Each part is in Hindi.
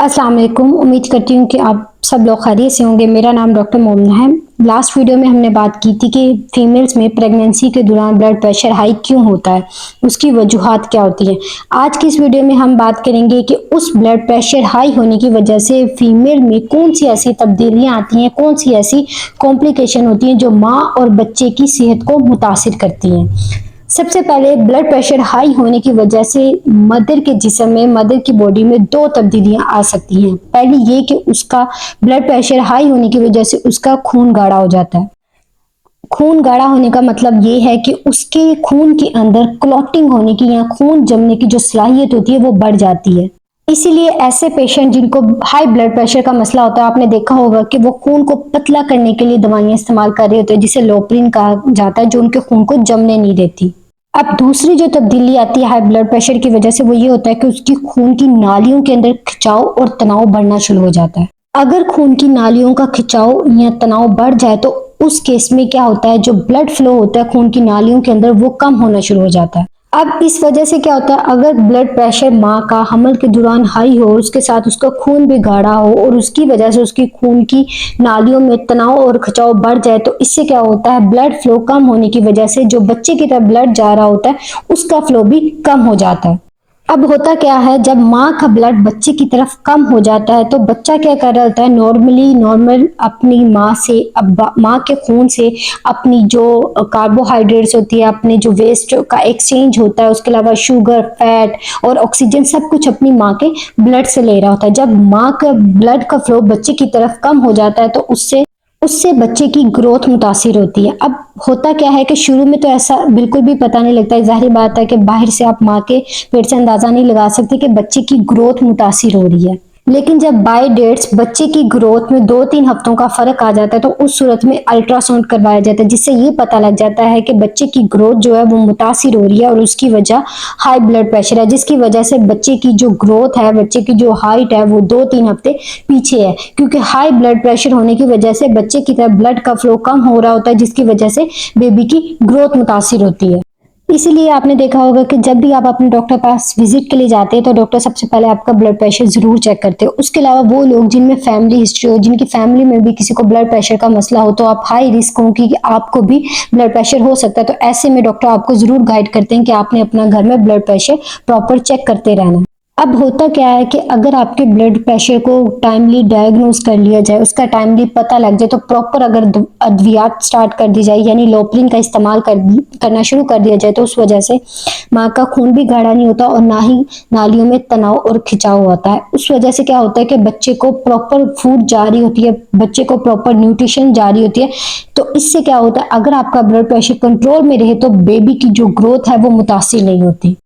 अस्सलाम वालेकुम। उम्मीद करती हूँ कि आप सब लोग खैरियत से होंगे। मेरा नाम डॉक्टर मोमिना है। लास्ट वीडियो में हमने बात की थी कि फीमेल्स में प्रेगनेंसी के दौरान ब्लड प्रेशर हाई क्यों होता है, उसकी वजूहात क्या होती हैं। आज की इस वीडियो में हम बात करेंगे कि उस ब्लड प्रेशर हाई होने की वजह से फीमेल में कौन सी ऐसी तब्दीलियां आती हैं, कौन सी ऐसी कॉम्प्लिकेशन होती हैं जो माँ और बच्चे की सेहत को मुतासिर करती हैं। सबसे पहले ब्लड प्रेशर हाई होने की वजह से मदर के जिस्म में, मदर की बॉडी में दो तब्दीलियां आ सकती हैं। पहली ये कि उसका ब्लड प्रेशर हाई होने की वजह से उसका खून गाढ़ा हो जाता है। खून गाढ़ा होने का मतलब ये है कि उसके खून के अंदर क्लॉटिंग होने की या खून जमने की जो सलाहियत होती है वो बढ़ जाती है। इसीलिए ऐसे पेशेंट जिनको हाई ब्लड प्रेशर का मसला होता है, आपने देखा होगा कि वो खून को पतला करने के लिए दवाइयां इस्तेमाल कर रहे होते हैं, जिसे लोप्रिन कहा जाता है, जो उनके खून को जमने नहीं देती। अब दूसरी जो तब्दीली आती है हाई ब्लड प्रेशर की वजह से वो ये होता है कि उसकी खून की नालियों के अंदर खिंचाव और तनाव बढ़ना शुरू हो जाता है। अगर खून की नालियों का खिंचाव या तनाव बढ़ जाए तो उस केस में क्या होता है, जो ब्लड फ्लो होता है खून की नालियों के अंदर वो कम होना शुरू हो जाता है। अब इस वजह से क्या होता है, अगर ब्लड प्रेशर माँ का हमल के दौरान हाई हो, उसके साथ उसका खून भी गाढ़ा हो और उसकी वजह से उसकी खून की नालियों में तनाव और खिंचाव बढ़ जाए, तो इससे क्या होता है, ब्लड फ्लो कम होने की वजह से जो बच्चे की तरफ ब्लड जा रहा होता है उसका फ्लो भी कम हो जाता है। अब होता क्या है, जब माँ का ब्लड बच्चे की तरफ कम हो जाता है तो बच्चा क्या कर रहा होता है, नॉर्मल अपनी माँ से, अब माँ के खून से अपनी जो कार्बोहाइड्रेट्स होती है, अपने जो वेस्ट का एक्सचेंज होता है, उसके अलावा शुगर, फैट और ऑक्सीजन सब कुछ अपनी माँ के ब्लड से ले रहा होता है। जब माँ का ब्लड का फ्लो बच्चे की तरफ कम हो जाता है तो उससे उससे बच्चे की ग्रोथ मुतासिर होती है। अब होता क्या है कि शुरू में तो ऐसा बिल्कुल भी पता नहीं लगता है, जाहिर बात है कि बाहर से आप माँ के पेट से अंदाजा नहीं लगा सकते कि बच्चे की ग्रोथ मुतासिर हो रही है। लेकिन जब बाय डेट्स बच्चे की ग्रोथ में 2-3 हफ्तों का फर्क आ जाता है तो उस सूरत में अल्ट्रासाउंड करवाया जाता है, जिससे ये पता लग जाता है कि बच्चे की ग्रोथ जो है वो मुतासिर हो रही है और उसकी वजह हाई ब्लड प्रेशर है, जिसकी वजह से बच्चे की जो ग्रोथ है, बच्चे की जो हाइट है वो 2-3 हफ्ते पीछे है, क्योंकि हाई ब्लड प्रेशर होने की वजह से बच्चे की तरफ ब्लड का फ्लो कम हो रहा होता है, जिसकी वजह से बेबी की ग्रोथ मुतासिर होती है। इसीलिए आपने देखा होगा कि जब भी आप अपने डॉक्टर पास विजिट के लिए जाते हैं तो डॉक्टर सबसे पहले आपका ब्लड प्रेशर जरूर चेक करते हैं। उसके अलावा वो लोग जिनमें फैमिली हिस्ट्री हो, जिनकी फैमिली में भी किसी को ब्लड प्रेशर का मसला हो, तो आप हाई रिस्क हो कि आपको भी ब्लड प्रेशर हो सकता है, तो ऐसे में डॉक्टर आपको जरूर गाइड करते हैं कि आपने अपना घर में ब्लड प्रेशर प्रॉपर चेक करते रहना है। अब होता क्या है कि अगर आपके ब्लड प्रेशर को टाइमली डायग्नोज कर लिया जाए, उसका टाइमली पता लग जाए, तो प्रॉपर अगर अद्वियात स्टार्ट कर दी जाए, यानी लोप्रिन का इस्तेमाल करना शुरू कर दिया जाए, तो उस वजह से माँ का खून भी गाढ़ा नहीं होता और ना ही नालियों में तनाव और खिंचाव होता है। उस वजह से क्या होता है कि बच्चे को प्रॉपर फूड जारी होती है, बच्चे को प्रॉपर न्यूट्रिशन जारी होती है। तो इससे क्या होता है, अगर आपका ब्लड प्रेशर कंट्रोल में रहे तो बेबी की जो ग्रोथ है वो मुतासिर नहीं होती।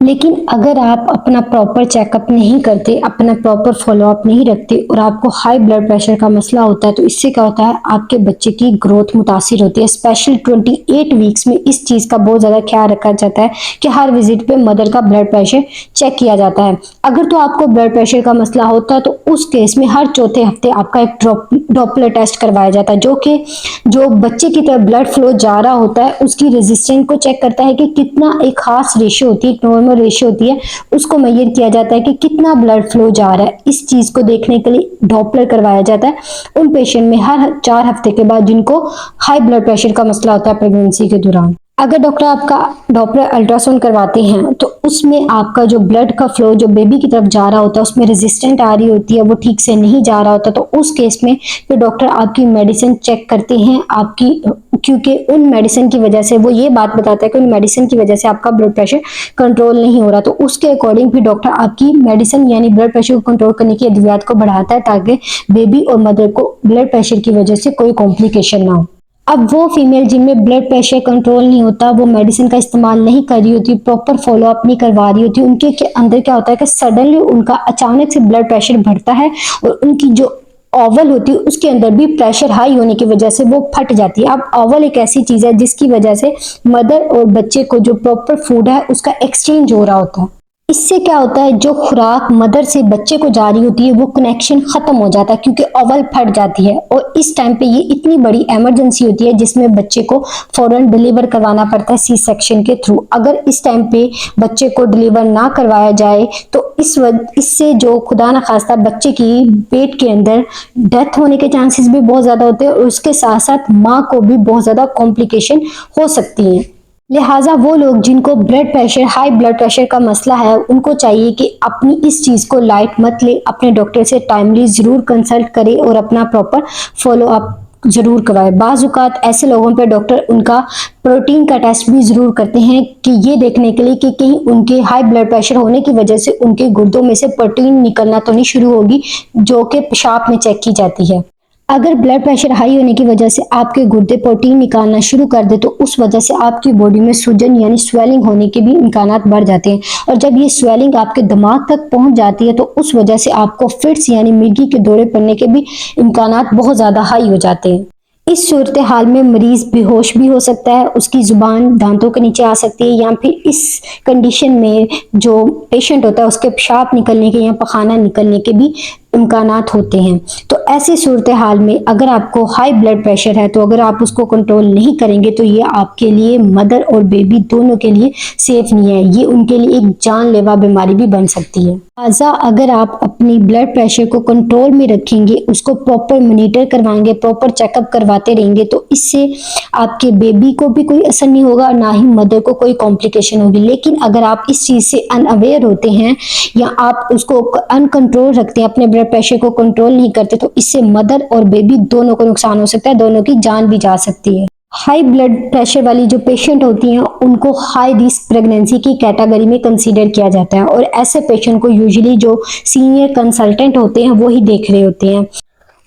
लेकिन अगर आप अपना प्रॉपर चेकअप नहीं करते, अपना प्रॉपर फॉलोअप नहीं रखते और आपको हाई ब्लड प्रेशर का मसला होता है, तो इससे क्या होता है, आपके बच्चे की ग्रोथ मुतासिर होती है। स्पेशल 28 वीक्स में इस चीज़ का बहुत ज़्यादा ख्याल रखा जाता है कि हर विजिट पे मदर का ब्लड प्रेशर चेक किया जाता है। अगर तो आपको ब्लड प्रेशर का मसला होता है तो उस केस में हर चौथे हफ्ते आपका एक डॉपलर टेस्ट करवाया जाता है, जो कि जो बच्चे की तरफ ब्लड फ्लो जा रहा होता है उसकी रेजिस्टेंस को चेक करता है कि कितना, एक खास रेशियो होती है, एक नॉर्मल रेशियो होती है, उसको मेजर किया जाता है कि कितना ब्लड फ्लो जा रहा है। इस चीज को देखने के लिए डॉपलर करवाया जाता है उन पेशेंट में हर 4 हफ्ते के बाद जिनको हाई ब्लड प्रेशर का मसला होता है प्रेगनेंसी के दौरान। अगर डॉक्टर आपका डॉपलर अल्ट्रासाउंड करवाते हैं तो उसमें आपका जो ब्लड का फ्लो जो बेबी की तरफ जा रहा होता है उसमें रेजिस्टेंट आ रही होती है, वो ठीक से नहीं जा रहा होता, तो उस केस में फिर डॉक्टर आपकी मेडिसिन चेक करते हैं आपकी, क्योंकि उन मेडिसिन की वजह से वो ये बात बताता है कि उन मेडिसिन की वजह से आपका ब्लड प्रेशर कंट्रोल नहीं हो रहा, तो उसके अकॉर्डिंग फिर डॉक्टर आपकी मेडिसिन यानी ब्लड प्रेशर को कंट्रोल करने की अद्वियात को बढ़ाता है, ताकि बेबी और मदर को ब्लड प्रेशर की वजह से कोई कॉम्प्लिकेशन ना हो। अब वो फीमेल जिनमें ब्लड प्रेशर कंट्रोल नहीं होता, वो मेडिसिन का इस्तेमाल नहीं कर रही होती, प्रॉपर फॉलोअप नहीं करवा रही होती, उनके अंदर क्या होता है कि सडनली उनका अचानक से ब्लड प्रेशर बढ़ता है और उनकी जो ओवल होती है उसके अंदर भी प्रेशर हाई होने की वजह से वो फट जाती है। अब ओवल एक ऐसी चीज है जिसकी वजह से मदर और बच्चे को जो प्रॉपर फूड है उसका एक्सचेंज हो रहा होता है। इससे क्या होता है, जो खुराक मदर से बच्चे को जा रही होती है वो कनेक्शन खत्म हो जाता है क्योंकि ओवल फट जाती है, और इस टाइम पे ये इतनी बड़ी इमरजेंसी होती है जिसमें बच्चे को फौरन डिलीवर करवाना पड़ता है सी सेक्शन के थ्रू। अगर इस टाइम पे बच्चे को डिलीवर ना करवाया जाए तो इससे जो खुदा ना खास्ता बच्चे की पेट के अंदर डेथ होने के चांसेस भी बहुत ज्यादा होते हैं, और उसके साथ साथ माँ को भी बहुत ज्यादा कॉम्प्लिकेशन हो सकती है। लिहाजा वो लोग जिनको blood pressure, high blood pressure का मसला है, उनको चाहिए कि अपनी इस चीज़ को लाइट मत ले, अपने डॉक्टर से टाइमली ज़रूर कंसल्ट करें और अपना प्रॉपर फॉलो अप जरूर करवाएं। बाज़ औक़ात ऐसे लोगों पे डॉक्टर उनका प्रोटीन का टेस्ट भी ज़रूर करते हैं कि ये देखने के लिए कि कहीं उनके हाई ब्लड प्रेशर होने की वजह से उनके गुर्दों में से प्रोटीन निकलना तो नहीं शुरू होगी, जो कि पेशाब में चेक की जाती है। अगर ब्लड प्रेशर हाई होने की वजह से आपके गुर्दे प्रोटीन निकालना शुरू कर दे तो उस वजह से आपकी बॉडी में सूजन यानी स्वेलिंग होने के भी इम्कानात बढ़ जाते हैं, और जब ये स्वेलिंग आपके दिमाग तक पहुंच जाती है तो उस वजह से आपको फिट्स यानी मिर्गी के दौरे पड़ने के भी इम्कानात बहुत ज़्यादा हाई हो जाते हैं। इस सूरत हाल में मरीज बेहोश भी हो सकता है, उसकी जुबान दांतों के नीचे आ सकती है, या फिर इस कंडीशन में जो पेशेंट होता है उसके पेशाब निकलने के या पखाना निकलने के भी इम्कानात होते हैं। तो ऐसी सूरत हाल में अगर आपको हाई ब्लड प्रेशर है तो अगर आप उसको कंट्रोल नहीं करेंगे तो ये आपके लिए, मदर और बेबी दोनों के लिए सेफ नहीं है, ये उनके लिए एक जानलेवा बीमारी भी बन सकती है। लिहाजा अगर आप अपनी ब्लड प्रेशर को कंट्रोल में रखेंगे, उसको प्रॉपर मॉनिटर करवाएंगे, प्रॉपर चेकअप करवाते रहेंगे, तो इससे आपके बेबी को भी कोई असर नहीं होगा, ना ही मदर को कोई कॉम्प्लिकेशन होगी। लेकिन अगर आप इस चीज़ से अनअवेयर होते हैं या आप उसको अनकंट्रोल रखते हैं, अपने ब्लड प्रेशर को कंट्रोल नहीं करते, तो इससे मदर और बेबी दोनों को नुकसान हो सकता है, दोनों की जान भी जा सकती है। हाई ब्लड प्रेशर वाली जो पेशेंट होती हैं उनको हाई रिस्क प्रेगनेंसी की कैटेगरी में कंसीडर किया जाता है, और ऐसे पेशेंट को यूजुअली जो सीनियर कंसल्टेंट होते हैं वो ही देख रहे होते हैं।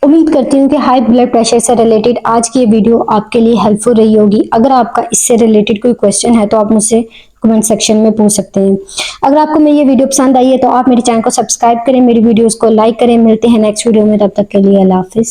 उम्मीद करती हूँ कि हाई ब्लड प्रेशर से रिलेटेड आज की ये वीडियो आपके लिए हेल्पफुल रही होगी। अगर आपका इससे रिलेटेड कोई क्वेश्चन है तो आप मुझसे कमेंट सेक्शन में पूछ सकते हैं। अगर आपको मेरी ये वीडियो पसंद आई है तो आप मेरे चैनल को सब्सक्राइब करें, मेरी वीडियोस को लाइक करें। मिलते हैं नेक्स्ट वीडियो में, तब तक के लिए अल्लाह हाफिज़।